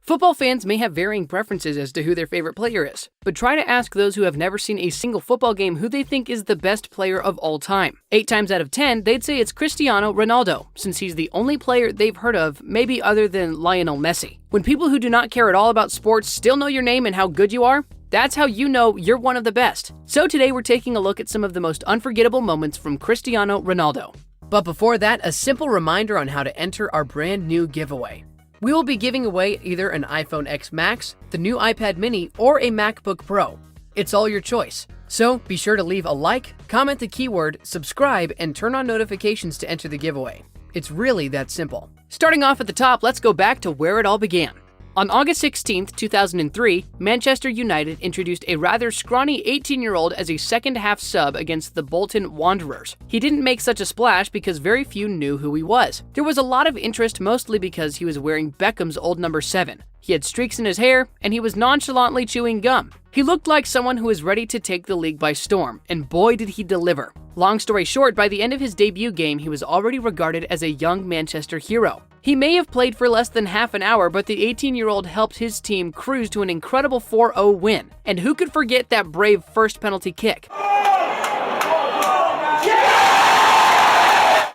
Football fans may have varying preferences as to who their favorite player is, but try to ask those who have never seen a single football game who they think is the best player of all time. 8 times out of 10, they'd say it's Cristiano Ronaldo, since he's the only player they've heard of, maybe other than Lionel Messi. When people who do not care at all about sports still know your name and how good you are, that's how you know you're one of the best. So today we're taking a look at some of the most unforgettable moments from Cristiano Ronaldo. But before that, a simple reminder on how to enter our brand new giveaway. We will be giving away either an iPhone X Max, the new iPad mini, or a MacBook Pro. It's all your choice. So be sure to leave a like, comment the keyword, subscribe, and turn on notifications to enter the giveaway. It's really that simple. Starting off at the top, let's go back to where it all began. On August 16, 2003, Manchester United introduced a rather scrawny 18-year-old as a second-half sub against the Bolton Wanderers. He didn't make such a splash because very few knew who he was. There was a lot of interest mostly because he was wearing Beckham's old number 7. He had streaks in his hair, and he was nonchalantly chewing gum. He looked like someone who was ready to take the league by storm, and boy did he deliver. Long story short, by the end of his debut game, he was already regarded as a young Manchester hero. He may have played for less than half an hour, but the 18-year-old helped his team cruise to an incredible 4-0 win. And who could forget that brave first penalty kick?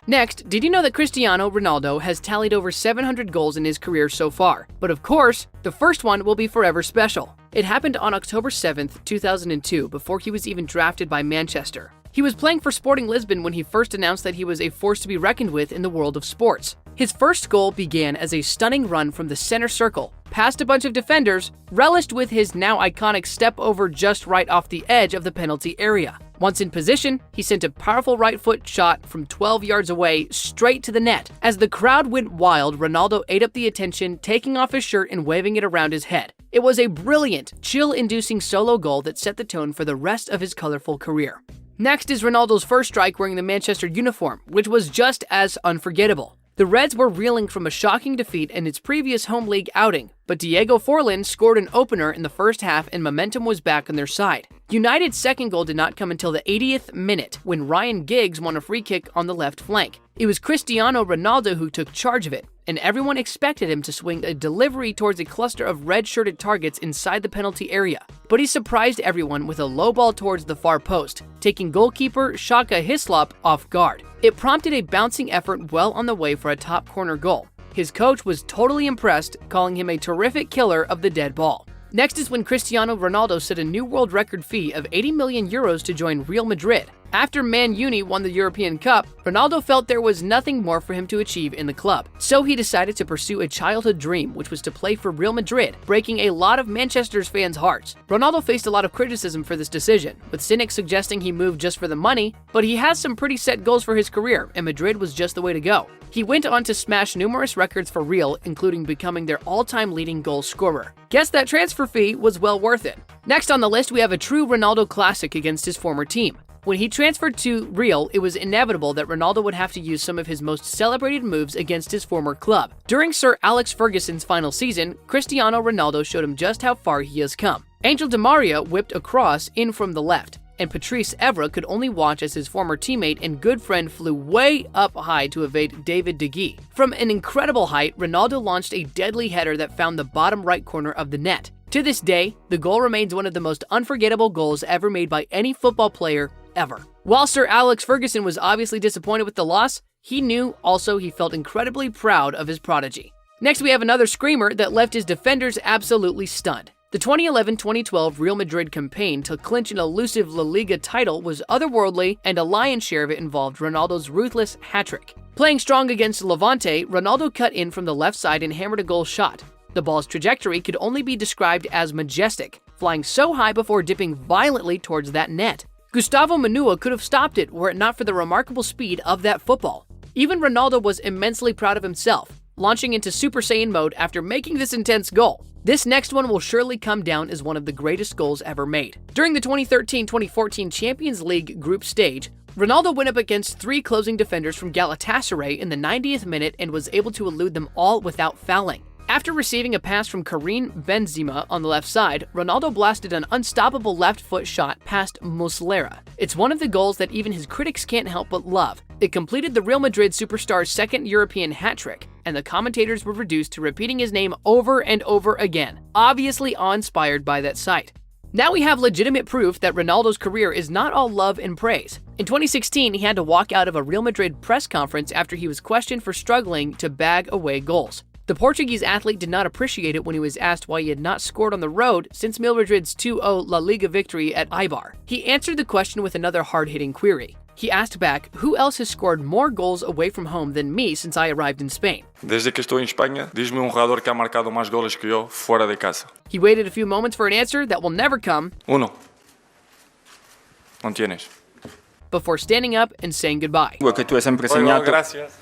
Next, did you know that Cristiano Ronaldo has tallied over 700 goals in his career so far? But of course, the first one will be forever special. It happened on October 7th, 2002, before he was even drafted by Manchester. He was playing for Sporting Lisbon when he first announced that he was a force to be reckoned with in the world of sports. His first goal began as a stunning run from the center circle, past a bunch of defenders, relished with his now iconic step over just right off the edge of the penalty area. Once in position, he sent a powerful right foot shot from 12 yards away straight to the net. As the crowd went wild, Ronaldo ate up the attention, taking off his shirt and waving it around his head. It was a brilliant, chill-inducing solo goal that set the tone for the rest of his colorful career. Next is Ronaldo's first strike wearing the Manchester uniform, which was just as unforgettable. The Reds were reeling from a shocking defeat in its previous home league outing, but Diego Forlan scored an opener in the first half and momentum was back on their side. United's second goal did not come until the 80th minute when Ryan Giggs won a free kick on the left flank. It was Cristiano Ronaldo who took charge of it, and everyone expected him to swing a delivery towards a cluster of red-shirted targets inside the penalty area. But he surprised everyone with a low ball towards the far post, taking goalkeeper Shaka Hislop off guard. It prompted a bouncing effort well on the way for a top corner goal. His coach was totally impressed, calling him a terrific killer of the dead ball. Next is when Cristiano Ronaldo set a new world record fee of 80 million euros to join Real Madrid. After Man Uni won the European Cup, Ronaldo felt there was nothing more for him to achieve in the club. So he decided to pursue a childhood dream, which was to play for Real Madrid, breaking a lot of Manchester's fans' hearts. Ronaldo faced a lot of criticism for this decision, with cynics suggesting he moved just for the money, but he has some pretty set goals for his career, and Madrid was just the way to go. He went on to smash numerous records for Real, including becoming their all-time leading goal scorer. Guess that transfer fee was well worth it. Next on the list, we have a true Ronaldo classic against his former team. When he transferred to Real, it was inevitable that Ronaldo would have to use some of his most celebrated moves against his former club. During Sir Alex Ferguson's final season, Cristiano Ronaldo showed him just how far he has come. Angel Di Maria whipped a cross in from the left, and Patrice Evra could only watch as his former teammate and good friend flew way up high to evade David De Gea. From an incredible height, Ronaldo launched a deadly header that found the bottom right corner of the net. To this day, the goal remains one of the most unforgettable goals ever made by any football player ever. While Sir Alex Ferguson was obviously disappointed with the loss, he knew also he felt incredibly proud of his prodigy. Next, we have another screamer that left his defenders absolutely stunned. The 2011-2012 Real Madrid campaign to clinch an elusive La Liga title was otherworldly, and a lion's share of it involved Ronaldo's ruthless hat-trick. Playing strong against Levante, Ronaldo cut in from the left side and hammered a goal shot. The ball's trajectory could only be described as majestic, flying so high before dipping violently towards that net. Gustavo Manua could have stopped it were it not for the remarkable speed of that football. Even Ronaldo was immensely proud of himself, launching into Super Saiyan mode after making this intense goal. This next one will surely come down as one of the greatest goals ever made. During the 2013-2014 Champions League group stage, Ronaldo went up against 3 closing defenders from Galatasaray in the 90th minute and was able to elude them all without fouling. After receiving a pass from Karim Benzema on the left side, Ronaldo blasted an unstoppable left foot shot past Muslera. It's one of the goals that even his critics can't help but love. It completed the Real Madrid superstar's second European hat-trick, and the commentators were reduced to repeating his name over and over again, obviously awe-inspired by that sight. Now we have legitimate proof that Ronaldo's career is not all love and praise. In 2016, he had to walk out of a Real Madrid press conference after he was questioned for struggling to bag away goals. The Portuguese athlete did not appreciate it when he was asked why he had not scored on the road since Real Madrid's 2-0 La Liga victory at Eibar. He answered the question with another hard-hitting query. He asked back, "Who else has scored more goals away from home than me since I arrived in Spain?" Desde que estou em Espanha, diz-me jogador que ha marcado más goles que yo fuera de casa. He waited a few moments for an answer that will never come. Uno. No tienes. Before standing up and saying goodbye. Gracias.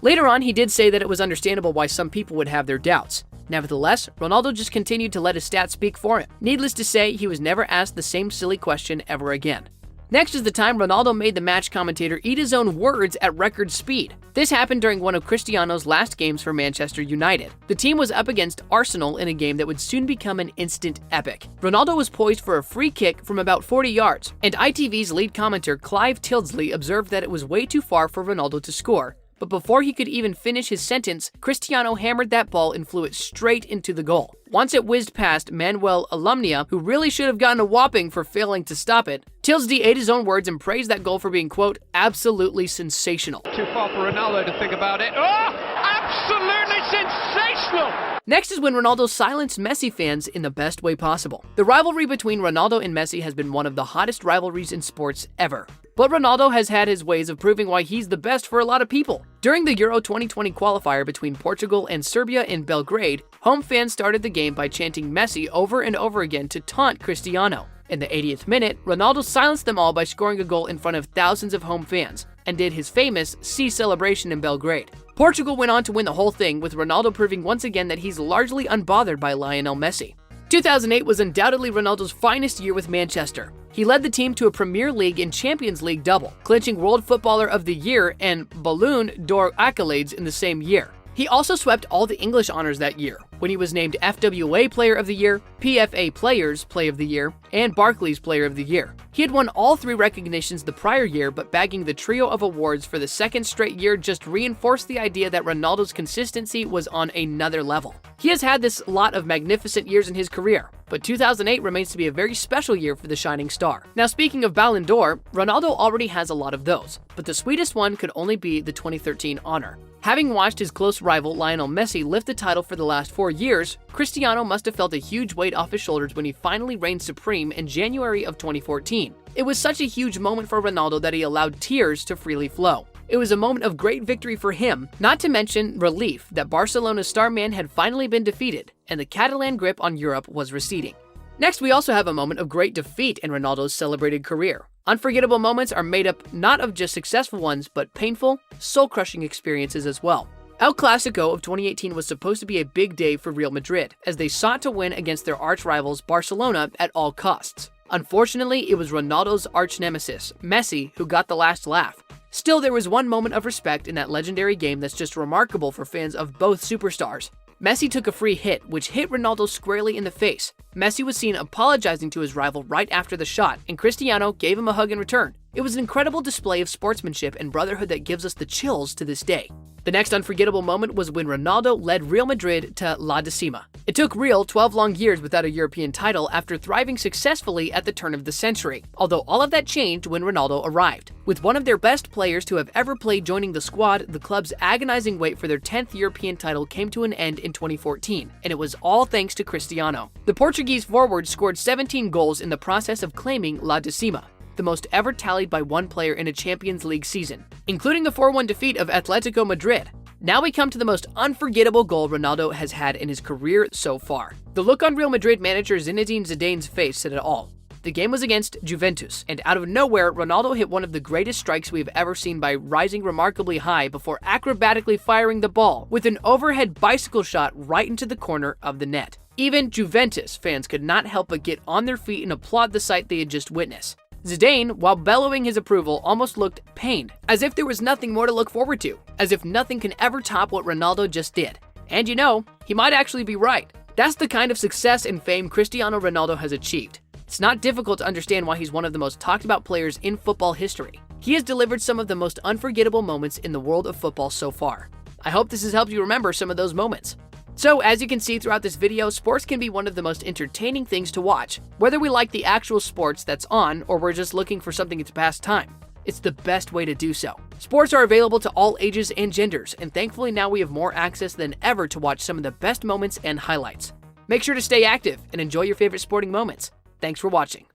Later on, he did say that it was understandable why some people would have their doubts. Nevertheless, Ronaldo just continued to let his stats speak for him. Needless to say, he was never asked the same silly question ever again. Next is the time Ronaldo made the match commentator eat his own words at record speed. This happened during one of Cristiano's last games for Manchester United. The team was up against Arsenal in a game that would soon become an instant epic. Ronaldo was poised for a free kick from about 40 yards, and ITV's lead commentator Clive Tildesley observed that it was way too far for Ronaldo to score. But before he could even finish his sentence, Cristiano hammered that ball and flew it straight into the goal. Once it whizzed past Manuel Alumnia, who really should have gotten a whopping for failing to stop it, Tildesley ate his own words and praised that goal for being, quote, absolutely sensational. Too far for Ronaldo to think about it. Oh, absolutely sensational! Next is when Ronaldo silenced Messi fans in the best way possible. The rivalry between Ronaldo and Messi has been one of the hottest rivalries in sports ever. But Ronaldo has had his ways of proving why he's the best for a lot of people. During the Euro 2020 qualifier between Portugal and Serbia in Belgrade, home fans started the game by chanting Messi over and over again to taunt Cristiano. In the 80th minute, Ronaldo silenced them all by scoring a goal in front of thousands of home fans, and did his famous C celebration in Belgrade. Portugal went on to win the whole thing, with Ronaldo proving once again that he's largely unbothered by Lionel Messi. 2008 was undoubtedly Ronaldo's finest year with Manchester. He led the team to a Premier League and Champions League double, clinching World Footballer of the Year and Ballon d'Or accolades in the same year. He also swept all the English honors that year, when he was named FWA Player of the Year, PFA Players Play of the Year, and Barclays Player of the Year. He had won all three recognitions the prior year, but bagging the trio of awards for the second straight year just reinforced the idea that Ronaldo's consistency was on another level. He has had this lot of magnificent years in his career, but 2008 remains to be a very special year for the shining star. Now, speaking of Ballon d'Or, Ronaldo already has a lot of those, but the sweetest one could only be the 2013 honor. Having watched his close rival Lionel Messi lift the title for the last 4 years, Cristiano must have felt a huge weight off his shoulders when he finally reigned supreme in January of 2014. It was such a huge moment for Ronaldo that he allowed tears to freely flow. It was a moment of great victory for him, not to mention relief that Barcelona's star man had finally been defeated, and the Catalan grip on Europe was receding. Next, we also have a moment of great defeat in Ronaldo's celebrated career. Unforgettable moments are made up not of just successful ones, but painful, soul-crushing experiences as well. El Clasico of 2018 was supposed to be a big day for Real Madrid, as they sought to win against their arch-rivals Barcelona at all costs. Unfortunately, it was Ronaldo's arch-nemesis, Messi, who got the last laugh. Still, there was one moment of respect in that legendary game that's just remarkable for fans of both superstars. Messi took a free hit, which hit Ronaldo squarely in the face. Messi was seen apologizing to his rival right after the shot, and Cristiano gave him a hug in return. It was an incredible display of sportsmanship and brotherhood that gives us the chills to this day. The next unforgettable moment was when Ronaldo led Real Madrid to La Decima. It took Real 12 long years without a European title after thriving successfully at the turn of the century, although all of that changed when Ronaldo arrived. With one of their best players to have ever played joining the squad, the club's agonizing wait for their 10th European title came to an end in 2014, and it was all thanks to Cristiano. The Portuguese forward scored 17 goals in the process of claiming La Decima, the most ever tallied by one player in a Champions League season, including the 4-1 defeat of Atletico Madrid. Now we come to the most unforgettable goal Ronaldo has had in his career so far. The look on Real Madrid manager Zinedine Zidane's face said it all. The game was against Juventus, and out of nowhere, Ronaldo hit one of the greatest strikes we've ever seen by rising remarkably high before acrobatically firing the ball with an overhead bicycle shot right into the corner of the net. Even Juventus fans could not help but get on their feet and applaud the sight they had just witnessed. Zidane, while bellowing his approval, almost looked pained, as if there was nothing more to look forward to, as if nothing can ever top what Ronaldo just did. And you know, he might actually be right. That's the kind of success and fame Cristiano Ronaldo has achieved. It's not difficult to understand why he's one of the most talked about players in football history. He has delivered some of the most unforgettable moments in the world of football so far. I hope this has helped you remember some of those moments. So, as you can see throughout this video, sports can be one of the most entertaining things to watch. Whether we like the actual sports that's on or we're just looking for something to pass time, it's the best way to do so. Sports are available to all ages and genders, and thankfully now we have more access than ever to watch some of the best moments and highlights. Make sure to stay active and enjoy your favorite sporting moments. Thanks for watching.